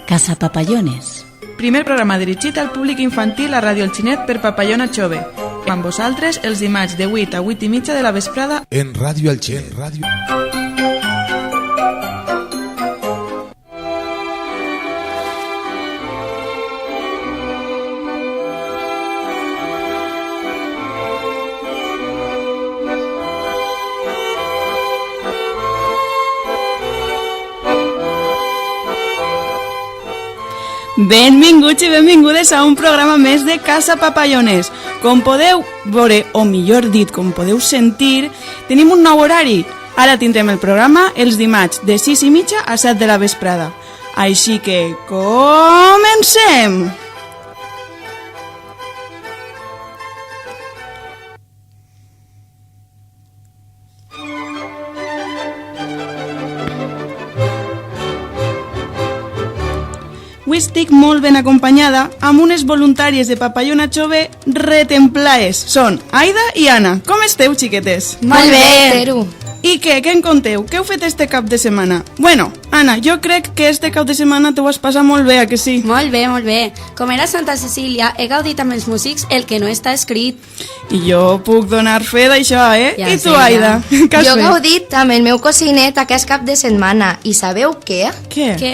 Casa Papallones. Primer programa dirigit al públic infantil a Ràdio El Xinet per Papallona Chove. Amb vosaltres els dimarts de 8 a 8 i mitja de la vesprada en Ràdio El Xinet. Benvinguts i benvingudes a un programa més de Casa Papallones. Com podeu veure, o millor dit, com podeu sentir, tenim un nou horari. Ara tindrem el programa els dimarts de 6 i mitja a 7 de la vesprada. Així que comencem! Avui estic molt ben acompanyada amb unes voluntàries de Papallona Chove retemplaes. Són Aida i Anna. Com esteu, xiquetes? Molt bé, Teru. I què en conteu? Què heu fet este cap de setmana? Bueno, Anna, jo crec que este cap de setmana t'ho has passat molt bé, a que sí? Molt bé, molt bé. Com era Santa Cecília, he gaudit amb els músics el que no està escrit. I jo puc donar fe d'això, eh? Ja I tu, sé, Aida? ja. Què has Jo he fet? gaudit amb el meu cosinet aquest cap de setmana. I sabeu què? Què? Què?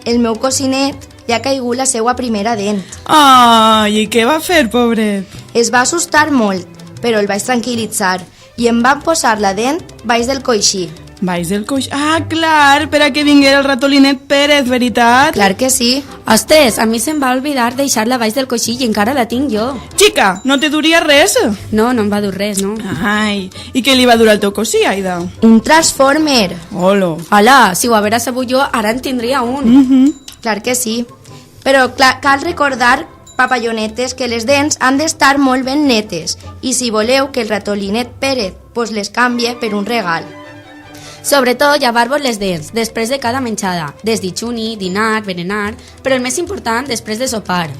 El meu cosinet ja ha caigut la seva primera dent. Ai, i què va fer, pobret? Es va assustar molt, però el vaig tranquil·litzar i em van posar la dent baix del coixí. Baix del coix... Ah, clar, per a que vinguera el ratolinet Pérez, veritat? Clar que sí. Ostres, a mi se'm va oblidar deixar-la baix del coixí i encara la tinc jo. Xica, no te duria res? No, no em va dur res, no. Ai, i què li va durar el teu cosí, Aida? Un transformer. Olo. Hola, si ho haguera sabut jo, ara en tindria un. Clar que sí. Però cal recordar, papallonetes, que les dents han d'estar molt ben netes i si voleu que el ratolinet Pérez pues les canvie per un regal. Sobretot llevar-vos les dents després de cada menjada, desditxuni, dinar, berenar, però el més important després de sopar.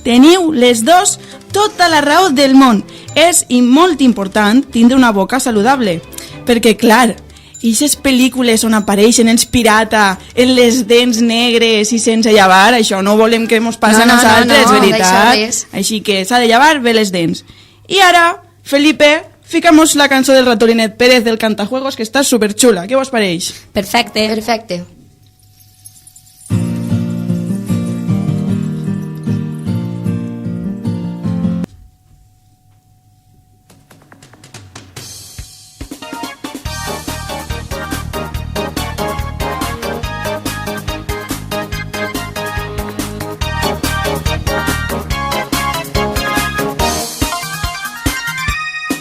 Teniu les dos tota la raó del món. És molt important tindre una boca saludable. Perquè, clar, ixes pel·lícules on apareixen els pirata en les dents negres i sense llevar, això no volem que mos passi a nosaltres, veritat? d'això res. Així que s'ha de llevar bé les dents. I ara, Felipe, ficamos la cançó del ratolinet Pérez del Cantajuegos, que està superxula. Què vos pareix? Perfecte. Perfecte.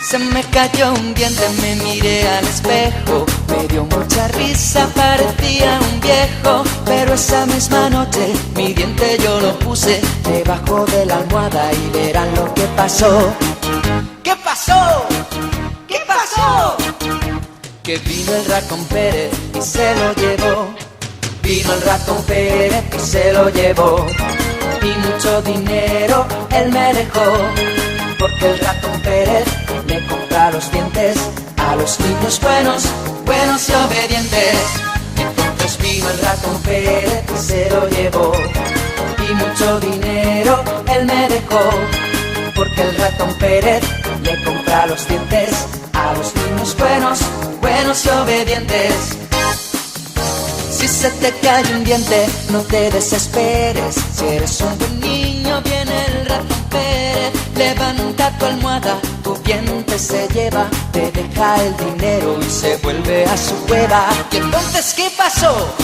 Se me cayó un diente, me miré al espejo, me dio mucha risa, parecía un viejo, pero esa misma noche mi diente yo lo puse debajo de la almohada y verán lo que pasó. ¿Qué pasó? ¿Qué pasó? Que vino el ratón Pérez y se lo llevó. Vino el ratón Pérez y se lo llevó. Y mucho dinero él me dejó, porque el ratón Pérez le compra los dientes a los niños buenos, buenos y obedientes. Entonces vino el ratón Pérez y se lo llevó. Y mucho dinero él me dejó, porque el ratón Pérez le compra los dientes a los niños buenos, buenos y obedientes. Si se te cae un diente, no te desesperes. Si eres un buen niño, viene el ratón Pérez. Levanta tu almohada, tu diente se lleva, te deja el dinero y se vuelve a su cueva. ¿Y entonces qué pasó?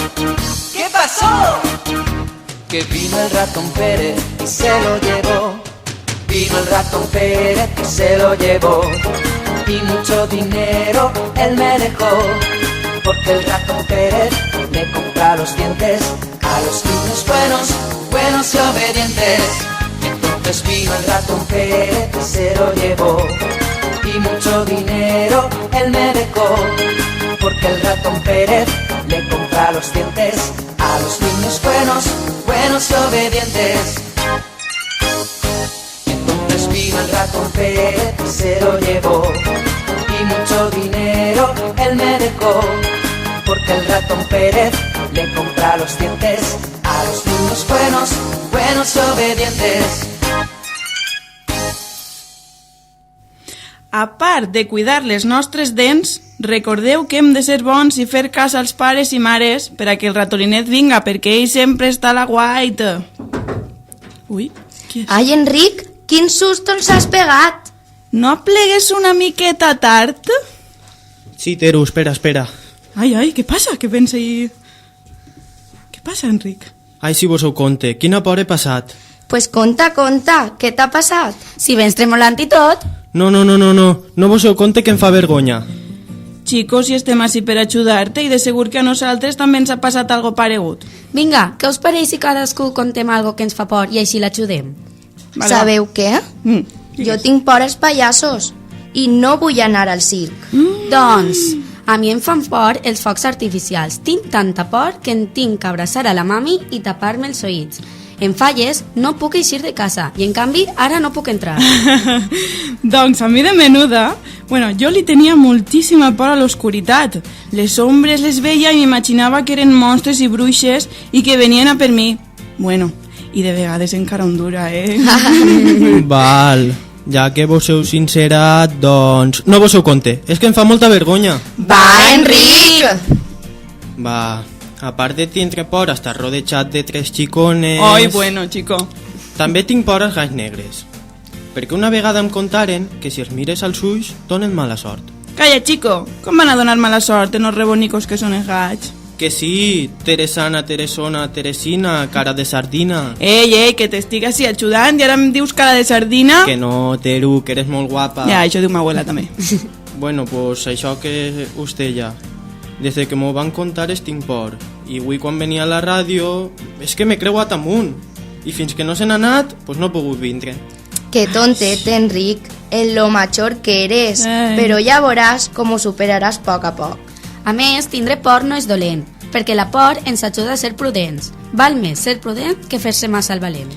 ¿Qué pasó? Que vino el ratón Pérez y se lo llevó. Vino el ratón Pérez y se lo llevó. Y mucho dinero él me dejó, porque el ratón Pérez le compra los dientes a los niños buenos, buenos y obedientes. Entonces vino el ratón Pérez y se lo llevó. Y mucho dinero él me dejó, porque el ratón Pérez le compra los dientes a los niños buenos, buenos y obedientes. Entonces vino el ratón Pérez y se lo llevó. Y mucho dinero él me dejó, porque el ratón Pérez le compra los dientes a los niños somos buenos, buenos y obedientes. A part de cuidar les nostres dents, recordeu que hem de ser bons i fer cas als pares i mares per a que el ratolinet vinga, perquè ell sempre està a la guaita. Ui, qui és? Ai, Enric, quin susto ens has pegat! No plegues una miqueta tard? Sí, Teru, espera. Ai, què passa? Què pensa i... Què passa, Enric? Ai, si vos ho conte, quina por he passat. Pues conta, què t'ha passat? Si vens tremolant i tot, No vos ho conte que em fa vergonya. Chicos, si estem així per ajudar-te i de segur que a nosaltres també ens ha passat algo paregut. vinga, què us pareix si cadascú contem algo que ens fa por i així l'ajudem? Vale, Sabeu què? Jo tinc por als pallassos i no vull anar al circ. Doncs, a mi em fan por els focs artificials. Tinc tanta por que em tinc que abraçar a la mami i tapar-me els oïts. En falles no puc eixir de casa i en canvi ara no puc entrar. Doncs a mi de menuda, jo li tenia moltíssima por a l'oscuritat. Les ombres les veia i m'imaginava que eren monstres i bruixes i que venien a per mi. I de vegades encara on dura, Val, ja que vos heu sincerat, doncs... No vos ho conte, és que em fa molta vergonya. Va, Enric! Va, a part de tindre por a estar rodejat de 3 xicones... Ai, chico. També tinc por als gats negres. Perquè una vegada em contaren que si els mires als ulls donen mala sort. Calla, chico, com van a donar mala sort en els rebonicos que són els gats? Que sí, Teresana, Teresona, Teresina, cara de sardina. Ei, que t'estic així ajudant i ara em dius cara de sardina? Que no, Teru, que eres molt guapa. Ja, això diu ma abuela també. Bueno, pues això que us deia. Des de que m'ho van contar tinc por. I avui quan venia a la ràdio és que m'he creuat amunt. I fins que no se n'ha anat, pues no he pogut vindre. Que tontet, Enric, en lo major que eres, Ai. però ja veuràs com ho superaràs a poc a poc. A més, tindre por no és dolent, perquè la por ens ajuda a ser prudents. Val més ser prudent que fer-se massa al valent.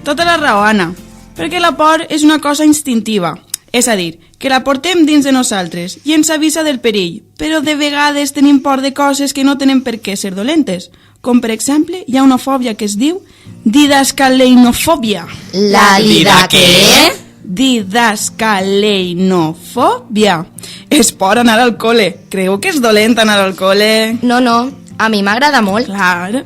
Tota la raó, Anna, perquè la por és una cosa instintiva, és a dir, que la portem dins de nosaltres i ens avisa del perill, però de vegades tenim por de coses que no tenen per què ser dolentes, com per exemple hi ha una fòbia que es diu didascaleinofòbia. La dida què? Didascaleinofòbia. És por anar al col·le. Creu que és dolent anar al col·le? No, a mi m'agrada molt. Clar.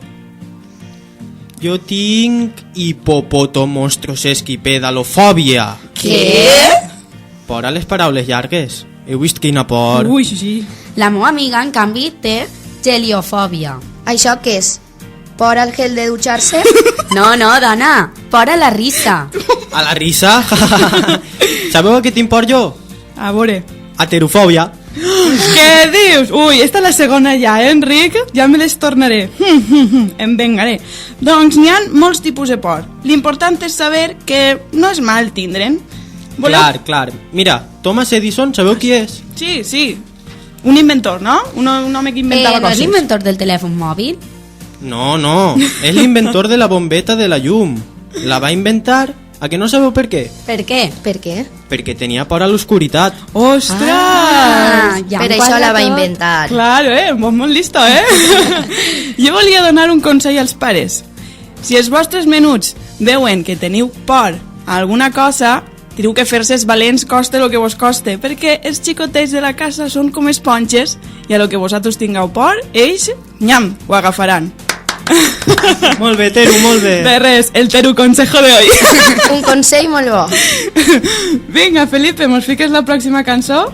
Jo tinc hipopotomonstrosesquipedalofòbia. Què? Por a les paraules llargues. Heu vist quina por? Ui, sí. La meva amiga, en canvi, té geliofòbia. Això què és? Por al gel de dutxar-se? No, dona, por a la risa. A la risa? Sabeu a què tinc por jo? A veure. A terofòbia. Què dius? Ui, esta és la segona ja, Enric? Ja me les tornaré. Em vengaré. Doncs n'hi ha molts tipus de por. L'important és saber que no és mal tindre'n. Clar. Mira, Thomas Edison, sabeu qui és? Sí. Un inventor, no? Un home que inventava ¿No es coses. l'inventor del telèfon mòbil? No, és l'inventor de la bombeta de la llum. La va inventar, a que no sabeu per què? Per què? Per què? Perquè tenia por a l'oscuritat. Ostres! ja Per em això quadra la va tot. inventar. Claro, molt listo, Jo volia donar un consell als pares. Si els vostres menuts veuen que teniu por a alguna cosa, teniu que fer-se valents coste el que vos coste, perquè els xicotets de la casa són com esponges i a lo que vosaltres tingueu por, ells, nyam, ho agafaran. Molt bé, Teru, molt bé. De res, el Teru consejo de hoy. Un consell molt bo. Vinga, Felipe, mos fiques la pròxima cançó?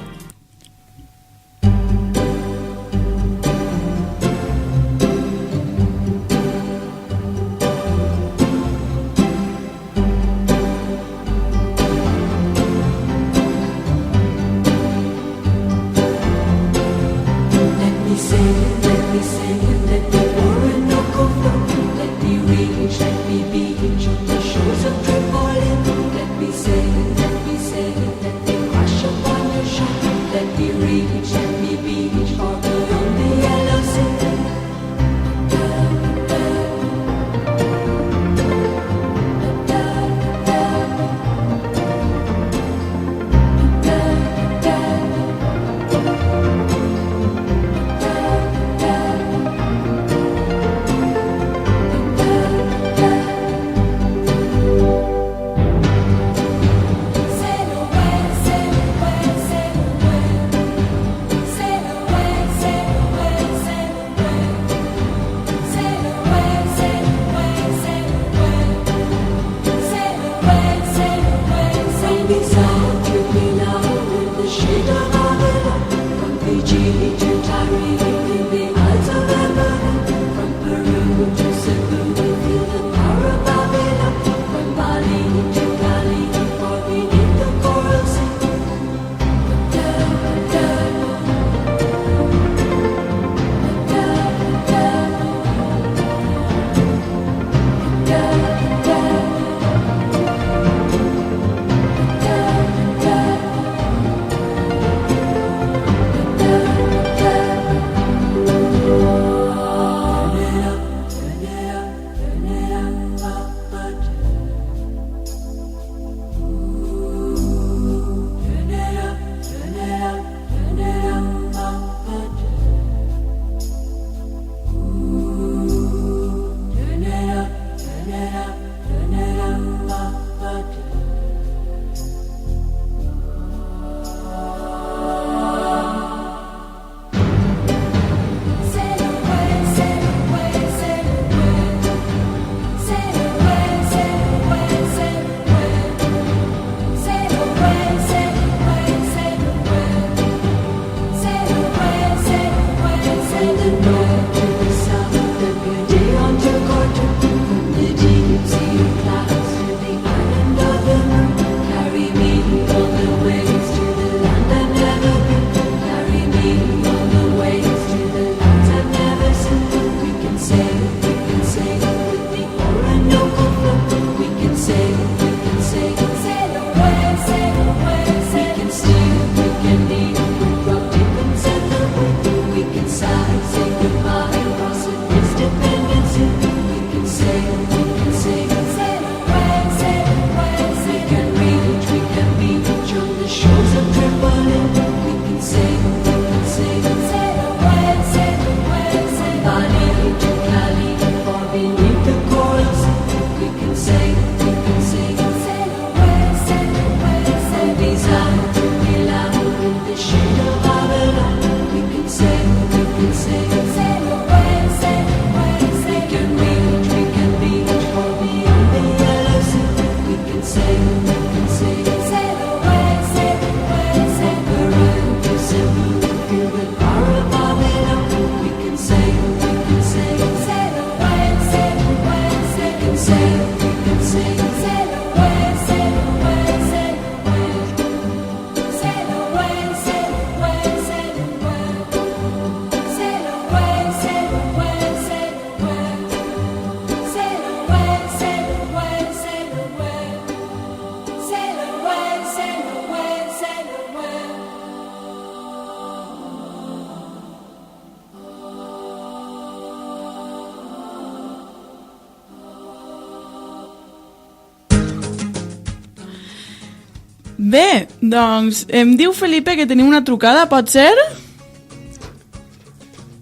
Bé, doncs em diu Felipe que tenim una trucada, pot ser?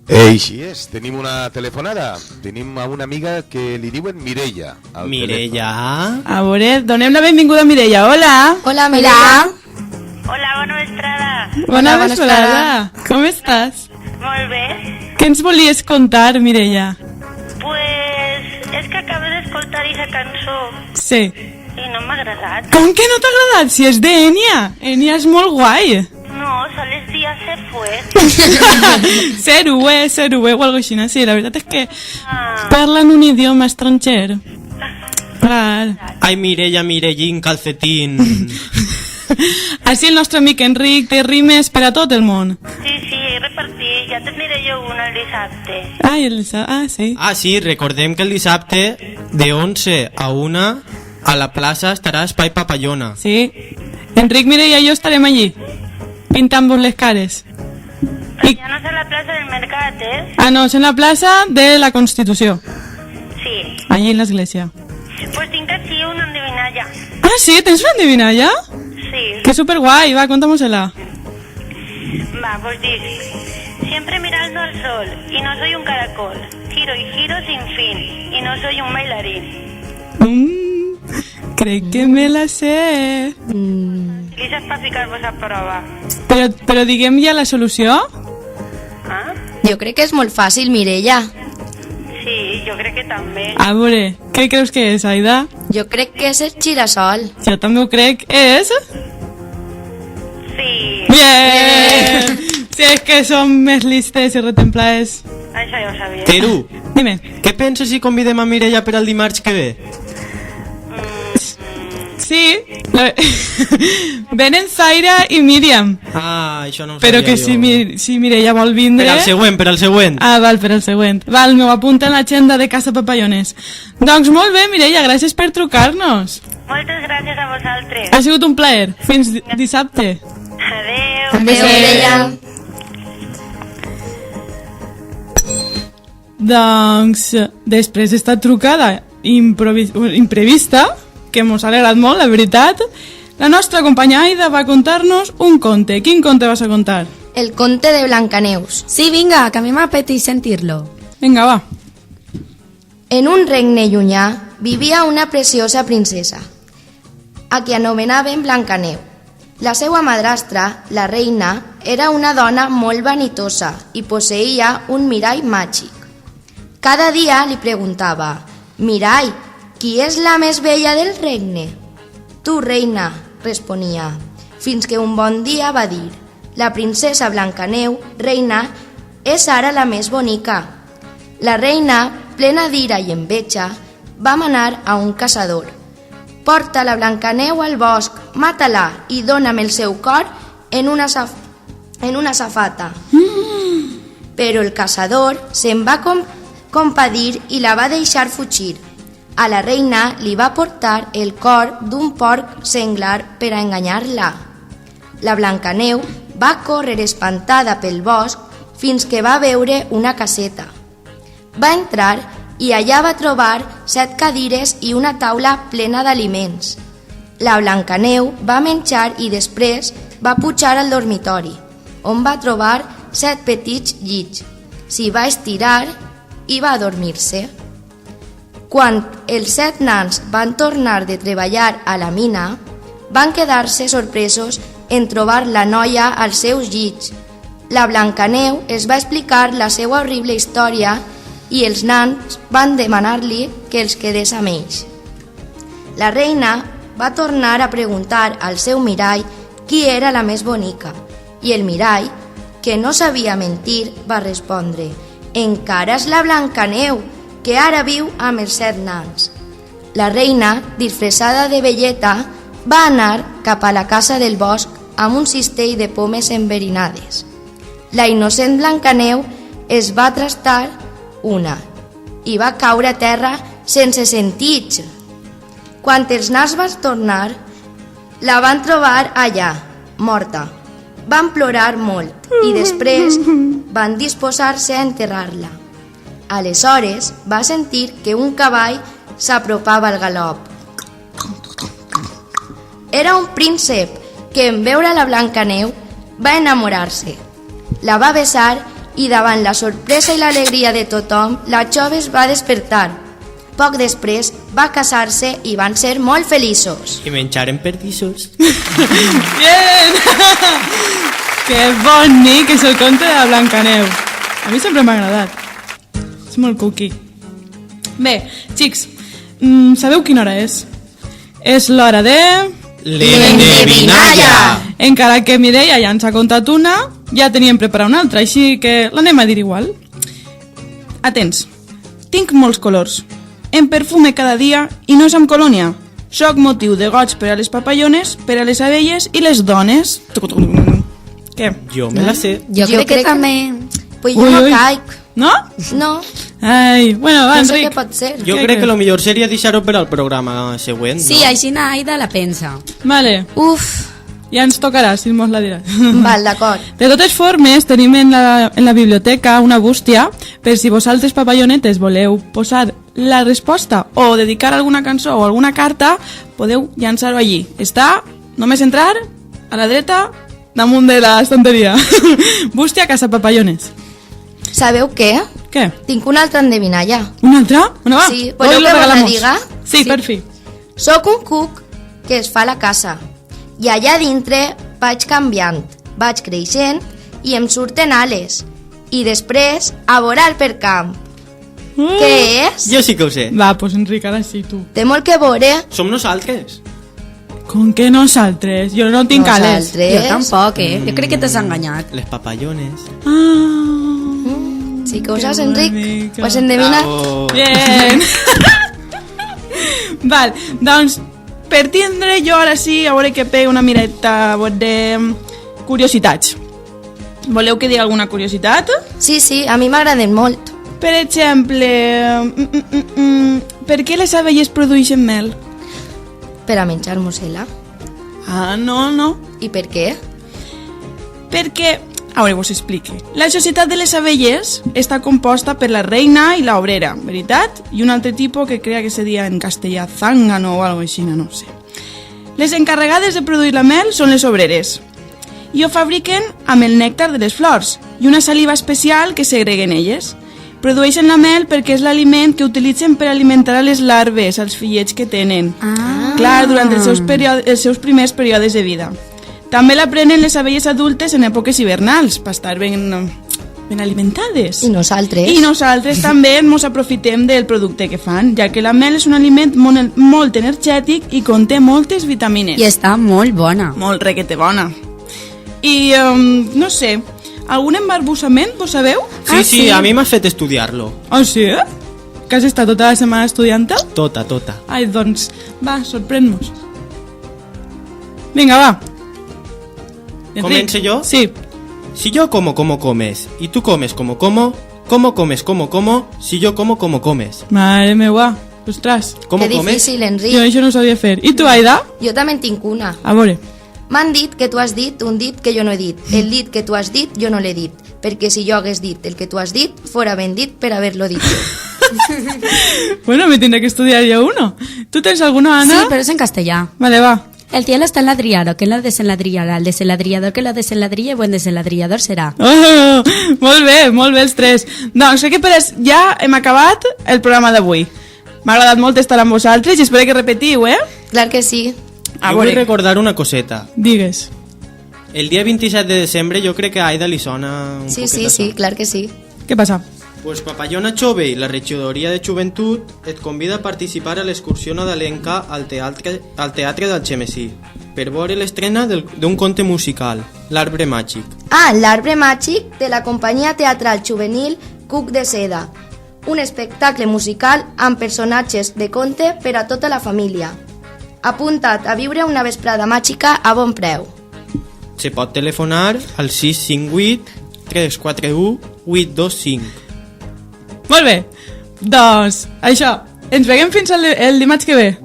Així és, tenim una telefonada. Tenim a una amiga que li diuen Mireia. Mireia? A veure, donem la benvinguda a Mireia. Hola! Hola, Mireia. Hola, bona vesprada. Bona bona vesprada. Com estàs? Molt bé. Què ens volies contar, Mireia? Pues és que acabo d'escoltar aquesta cançó Sí. i no m'ha agradat. Com que no t'ha agradat? Si és d'Enya. Enya és molt guai. No, sols días se fue. Serue o algo així, no? Sí, la veritat és que parlen un idioma estranger. Clar. Ai, Mireia, Mirellín, calcetín. Així el nostre amic Enric té rimes per a tot el món. Sí, repartir. Ja te'n diré jo una el dissabte. Sí. Ah, sí, recordem que el dissabte de 11 a 1 a la plaça estarà Espai Papallona. Sí. Enric, Mireia i jo estarem allí, pintant-vos les cares. Però ja no és a la plaça del mercat, eh? Ah, no, és en la plaça de la Constitució, Sí. allí en l'església. Pues tinc així una endevinalla. Ah, sí? Tens una endevinalla? Sí. Que superguai, va, contámosela. Va, pues dice: siempre mirando al sol y no soy un caracol. Giro y giro sin fin y no soy un bailarín. Crec que me la sé. Lisas para ficar-vos a prova. Però diguem ja la solució? Ah? Jo crec que és molt fàcil, Mireia. Sí, jo crec que també. A veure, què creus que és, Aida? Jo crec que és el girasol. Jo també ho crec. És? Sí, Bien! Si és que som més listes i retemplades. això ja ho sabia. Teru, Dime. què penses si convidem a Mireia per al dimarts que ve? Sí, venen Zaira i Míriam. Ah, això no ho Però sabia que jo. si Mireia vol vindre... Per al següent. Ah, val, per al següent. Val, m'ho apunta en l'agenda de Casa Papallones. Doncs molt bé, Mireia, gràcies per trucar-nos. Moltes gràcies a vosaltres. Ha sigut un plaer. Fins dissabte. Adeu. Adéu, Mireia. Doncs, després d'esta trucada imprevista, que mos ha alegrat molt, la veritat, la nostra companya Aida va contar-nos un conte. Quin conte vas a contar? El conte de Blancaneus. Sí, vinga, que a mi m'apeteix sentir-lo. Vinga, va. En un regne llunyà vivia una preciosa princesa, a qui anomenaven Blancaneu. La seva madrastra, la reina, era una dona molt vanitosa i posseïa un mirall màgic. Cada dia li preguntava: «Mirall, qui és la més bella del regne?» «Tu, reina», responia, fins que un bon dia va dir: «La princesa Blancaneu, reina, és ara la més bonica». La reina, plena d'ira i enveja, va manar a un caçador: «Porta la Blancaneu al bosc, mata-la i dona'm el seu cor en una safata». Però el caçador se'n va compadir i la va deixar fugir. A la reina li va portar el cor d'un porc senglar per a enganyar-la. La Blancaneu va córrer espantada pel bosc fins que va veure una caseta. Va entrar i allà va trobar 7 cadires i una taula plena d'aliments. La Blancaneu va menjar i després va pujar al dormitori, on va trobar 7 petits llits. S'hi va estirar i va adormir-se. Quan els 7 nans van tornar de treballar a la mina, van quedar-se sorpresos en trobar la noia als seus llits. La Blancaneu es va explicar la seva horrible història i els nans van demanar-li que els quedés amb ells. La reina va tornar a preguntar al seu mirall qui era la més bonica i el mirall, que no sabia mentir, va respondre: «Encara és la Blancaneu, que ara viu amb els 7 nans». La reina, disfressada de velleta, va anar cap a la casa del bosc amb un cistell de pomes enverinades. La innocent Blancaneu es va trastar una i va caure a terra sense sentits. Quan els nans van tornar, la van trobar allà, morta. Van plorar molt i després van disposar-se a enterrar-la. Aleshores va sentir que un cavall s'apropava al galop. Era un príncep que en veure la Blancaneu va enamorar-se. La va besar i davant la sorpresa i l'alegria de tothom, la jove es va despertar. Poc després va casar-se i van ser molt feliços. I menjaren perdissos. Bien! Que bonic és el conte de la Blancaneu. A mi sempre m'ha agradat. És molt cookie. Bé, xics, sabeu quina hora és? És l'hora de... L'endevinalla! Encara que Mireia ja ens ha contat una, ja teníem preparat una altra, així que l'anem a dir igual. Atents. Tinc molts colors. Em perfume cada dia i no és amb colònia. Soc motiu de goig per a les papallones, per a les abelles i les dones. Què? Jo me la sé. Jo crec que també... Pues jo no caic. No? No, Ai, bueno, va, no sé Enric. què pot ser. Jo crec que el millor seria deixar-ho per al programa següent, Sí, no? així na Aida la pensa. Vale, Uf, ja ens tocarà, si mos la diràs. val, d'acord. De totes formes, tenim en la biblioteca una bústia per si vosaltres, papallonetes, voleu posar la resposta o dedicar alguna cançó o alguna carta, podeu llançar-ho allí. Està, només entrar, a la dreta, damunt de la estanteria. Bústia Casa Papallones. Sabeu què? Què? Tinc una altra endevinalla. Una altra? Bueno, va. Sí, Hoy voleu lo que vos la regalamos. diga? Sí, Sí. per fi. Soc un cuc que es fa a la casa i allà dintre vaig canviant, vaig creixent i em surten ales i després a volar per camp. Què és? Jo sí que ho sé. Va, pues Enric, ara sí, tu. Té molt que veure. Som nosaltres. Com que nosaltres? Jo no tinc ales. Nosaltres. Jo tampoc, Jo crec que t'has enganyat. Les papallones. Ah, Sí que ho Que saps, Enric? bonica. Pues endevina. Bravo. bien. Val, doncs, per tindre jo ara sí, a veure que pego una mireta de curiositats. Voleu que digui alguna curiositat? Sí, sí, a mi m'agraden molt. Per exemple, per què les abelles produeixen mel? Per a menjar-nos-la. Ah, no. I per què? Perquè, a veure, vos explique. La societat de les abelles està composta per la reina i la obrera, veritat? I un altre tipus que crea que se dia en castellà zángano o algo així, no sé. Les encarregades de produir la mel són les obreres. I ho fabriquen amb el nèctar de les flors i una saliva especial que segreguen elles. Produeixen la mel perquè és l'aliment que utilitzen per alimentar a les larves, als fillets que tenen. Clar, durant els seus primers períodes de vida. També la prenen les abelles adultes en èpoques hivernals, per estar ben alimentades. I nosaltres? I nosaltres també ens aprofitem del producte que fan, ja que la mel és un aliment molt energètic i conté moltes vitamines. I està molt bona. Molt requete bona. I, no sé, algun embarbussament, vos sabeu? Sí, a mi m'ha fet estudiar-lo. Ah, sí? Que has estat tota la setmana estudiant-te? Tota. Ai, doncs, va, sorprèn-nos. Vinga, va. Enric. ¿Comenzo yo? Sí. Si yo como, comes. Y tú comes como, comes como. Si yo como, comes. Mare meva, ostres. ¿Cómo Que comes? difícil, Jo Enric. això no ho sabia fer. I tu, Aida? Jo també en tinc una. A veure. M'han dit que tu has dit un dit que jo no he dit. El dit que tu has dit jo no l'he dit. Perquè si jo hagués dit el que tu has dit, fora ben dit per haver-lo dit. Bueno, me tindré que estudiar jo uno. Tu tens alguna, Sí, Anna? pero es en castellà. Vale, va. El cielo está enladrillado, que lo desenladrillará. El desenladrillador que lo desenladrille, buen desenladrillador serà. Oh, molt bé els tres. Doncs crec que ja hem acabat el programa d'avui. M'ha agradat molt estar amb vosaltres i espero que repetiu, eh? Clar que sí. A Yo voy a veure, recordar una coseta. digues. El día 27 de desembre yo creo que a Aida li sona un Sí, poquet sí, això. sí, clar que sí. Què passa? Pues Papallona Chove i la regidoria de joventut et convida a participar a l'excursió nadalenca al teatre del Xemesí per veure l'estrena d'un conte musical, L'Arbre Màgic. Ah, l'Arbre Màgic de la companyia teatral juvenil Cuc de Seda. Un espectacle musical amb personatges de conte per a tota la família. Apunta't a viure una vesprada màgica a bon preu. Se pot telefonar al 658 341 825. Molt bé. Doncs, això. Ens veiem fins el dimarts que ve.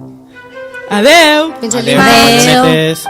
Adeu. Fins el Adeu, dimarts. bonetes.